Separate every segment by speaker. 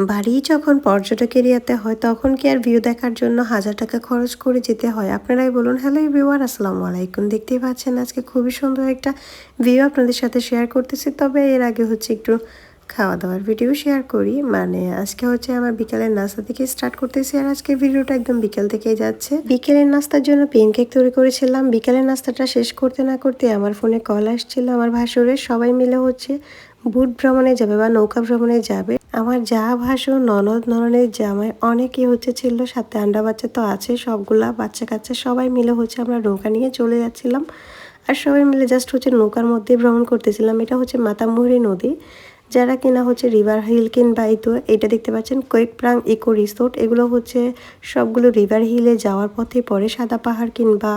Speaker 1: বাড়ি যখন পর্যটক এরিয়াতে হয় তখন কি আর ভিউ দেখার জন্য 1000 টাকা খরচ করে যেতে হয়? আপনারাই বলুন। হ্যালো এভরিওয়ান, আসসালামু আলাইকুম। দেখতেই পাচ্ছেন আজকে খুবই সুন্দর একটা ভিউ আপনাদের সাথে শেয়ার করতেছি। তবে এর আগে হচ্ছে একটু খাওয়া দাওয়ার ভিডিও শেয়ার করি। মানে আজকে হচ্ছে আমার বিকালের নাস্তা থেকে স্টার্ট করতেছি, আর আজকের ভিডিওটা একদম বিকেল থেকেই যাচ্ছে। বিকেলের নাস্তার জন্য পেনকেক তৈরি করেছিলাম। বিকেলের নাস্তাটা শেষ করতে না করতে আমার ফোনে কল আসছিল আমার ভাসুরের। সবাই মিলে হচ্ছে বুট ভ্রমণে যাবে বা নৌকা ভ্রমণে যাবে। আমার যা ভাসুর, ননদ, ননদের জামাই অনেকেই হচ্ছে ছিল, সাথে আন্ডা বাচ্চা তো আছে, সবগুলা বাচ্চা কাচ্চা সবাই মিলে হচ্ছে আমরা নৌকা নিয়ে চলে যাচ্ছিলাম। আর সবাই মিলে জাস্ট হচ্ছে নৌকার মধ্যে ভ্রমণ করতেছিলাম। এটা হচ্ছে মাতামুহুরী নদী। যারা কিনা হচ্ছে রিভার হিল কিংবা এটা দেখতে পাচ্ছেন কোয়েকপ্রাং ইকো রিসোর্ট, এগুলো হচ্ছে সবগুলো রিভার হিলে যাওয়ার পথে পড়ে। সাদা পাহাড় কিংবা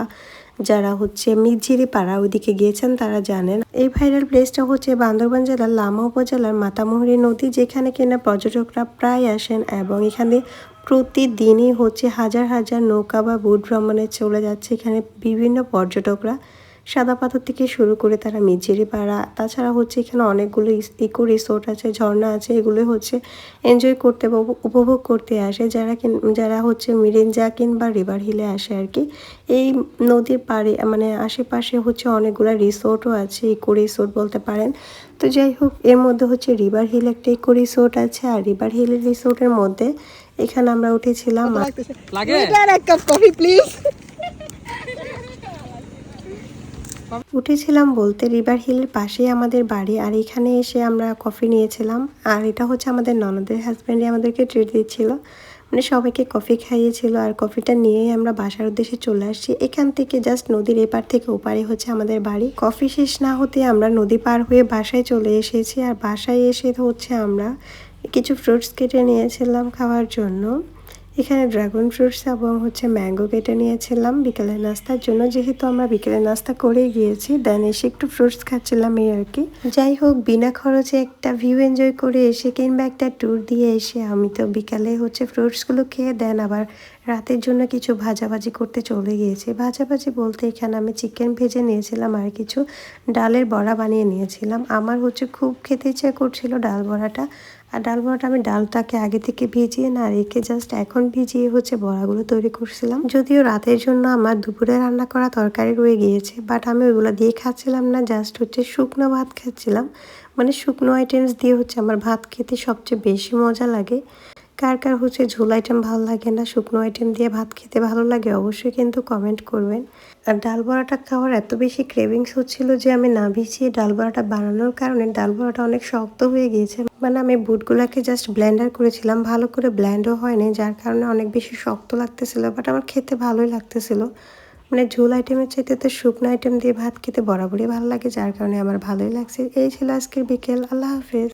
Speaker 1: যারা হচ্ছে মিরঝিরি পাড়া ওইদিকে গিয়েছেন তারা জানেন। এই ভাইরাল প্লেসটা হচ্ছে বান্দরবান জেলার লামা উপজেলার মাতামুহুরী নদী, যেখানে কিনা পর্যটকরা প্রায় আসেন এবং এখানে প্রতিদিনই হচ্ছে হাজার হাজার নৌকা বা বোট ভ্রমণে চলে যাচ্ছে এখানে বিভিন্ন পর্যটকরা। সাদা পাথর থেকে শুরু করে তারা মিরঝিরি পাড়া, তাছাড়া হচ্ছে এখানে অনেকগুলো ইকো রিসোর্ট আছে, ঝর্ণা আছে, এগুলো হচ্ছে এনজয় করতে বা উপভোগ করতে আসে যারা হচ্ছে মিরিঞ্জা কিংবা রিভার হিলে আসে আর কি। এই নদীর পাড়ে মানে আশেপাশে হচ্ছে অনেকগুলো রিসোর্টও আছে, ইকো রিসোর্ট বলতে পারেন। তো যাই হোক, এর মধ্যে হচ্ছে রিভার হিল একটা ইকো রিসোর্ট আছে, আর রিভার হিল রিসোর্টের মধ্যে এখানে আমরা উঠেছিলাম। উঠেছিলাম বলতে রিভার হিলের পাশেই আমাদের বাড়ি, আর এখানে এসে আমরা কফি নিয়েছিলাম। আর এটা হচ্ছে আমাদের ননদের হাজব্যান্ডই আমাদেরকে ট্রিট দিচ্ছিল, মানে সবাইকে কফি খাইয়েছিল। আর কফিটা নিয়েই আমরা বাসার উদ্দেশ্যে চলে আসছি। এখান থেকে জাস্ট নদীর এপার থেকে ওপারে হচ্ছে আমাদের বাড়ি। কফি শেষ না হতে আমরা নদী পার হয়ে বাসায় চলে এসেছি। আর বাসায় এসে হচ্ছে আমরা কিছু ফ্রুটস কেটে নিয়েছিলাম খাওয়ার জন্য। এখানে ড্রাগন ফ্রুটস এবং হচ্ছে ম্যাঙ্গো কেটে নিয়েছিলাম বিকেলের নাস্তার জন্য, যেহেতু আমরা বিকেলের নাস্তা করেই গিয়েছি। দেন এসে একটু ফ্রুটস খাচ্ছিলাম এই আর কি। যাই হোক, বিনা খরচে একটা ভিউ এনজয় করে এসে কিংবা একটা ট্যুর দিয়ে এসে আমি তো বিকালে হচ্ছে ফ্রুটসগুলো খেয়ে দেন আবার রাতের জন্য কিছু ভাজাভাজি করতে চলে গিয়েছি। ভাজাভাজি বলতে এখানে আমি চিকেন ভেজে নিয়েছিলাম আর কিছু ডালের বড়া বানিয়ে নিয়েছিলাম। আমার হচ্ছে খুব খেতে ইচ্ছে করছিল ডাল বড়াটা। আর ডাল বড়াটা আমি ডালটাকে আগে থেকে ভিজিয়ে না রেখে জাস্ট এখন ভিজিয়ে হচ্ছে বড়াগুলো তৈরি করছিলাম। যদিও রাতের জন্য আমার দুপুরে রান্না করা তরকারি রয়ে গিয়েছে, বাট আমি ওইগুলো দিয়ে খাচ্ছিলাম না, জাস্ট হচ্ছে শুকনো ভাত খাচ্ছিলাম। মানে শুকনো আইটেমস দিয়ে হচ্ছে আমার ভাত খেতে সবচেয়ে বেশি মজা লাগে। কার কার হচ্ছে ঝোল আইটেম ভালো লাগে না, শুকনো আইটেম দিয়ে ভাত খেতে ভালো লাগে, অবশ্যই কিন্তু কমেন্ট করবেন। আর ডাল বড়াটা খাওয়ার এত বেশি ক্রেভিংস হচ্ছিল যে আমি না ভিজিয়ে ডাল বড়াটা বানানোর কারণে ডাল বড়াটা অনেক শক্ত হয়ে গিয়েছে। মানে আমি বুটগুলাকে জাস্ট ব্লেন্ডার করেছিলাম, ভালো করে ব্লেন্ডও হয়নি, যার কারণে অনেক বেশি শক্ত লাগতেছিল, বাট আমার খেতে ভালোই লাগতেছিল। মানে ঝোল আইটেমের চাইতে তো শুকনো আইটেম দিয়ে ভাত খেতে বরাবরই ভালো লাগে, যার কারণে আমার ভালোই লাগছে। এই ছিল আজকের বিকেল। আল্লাহ হাফেজ।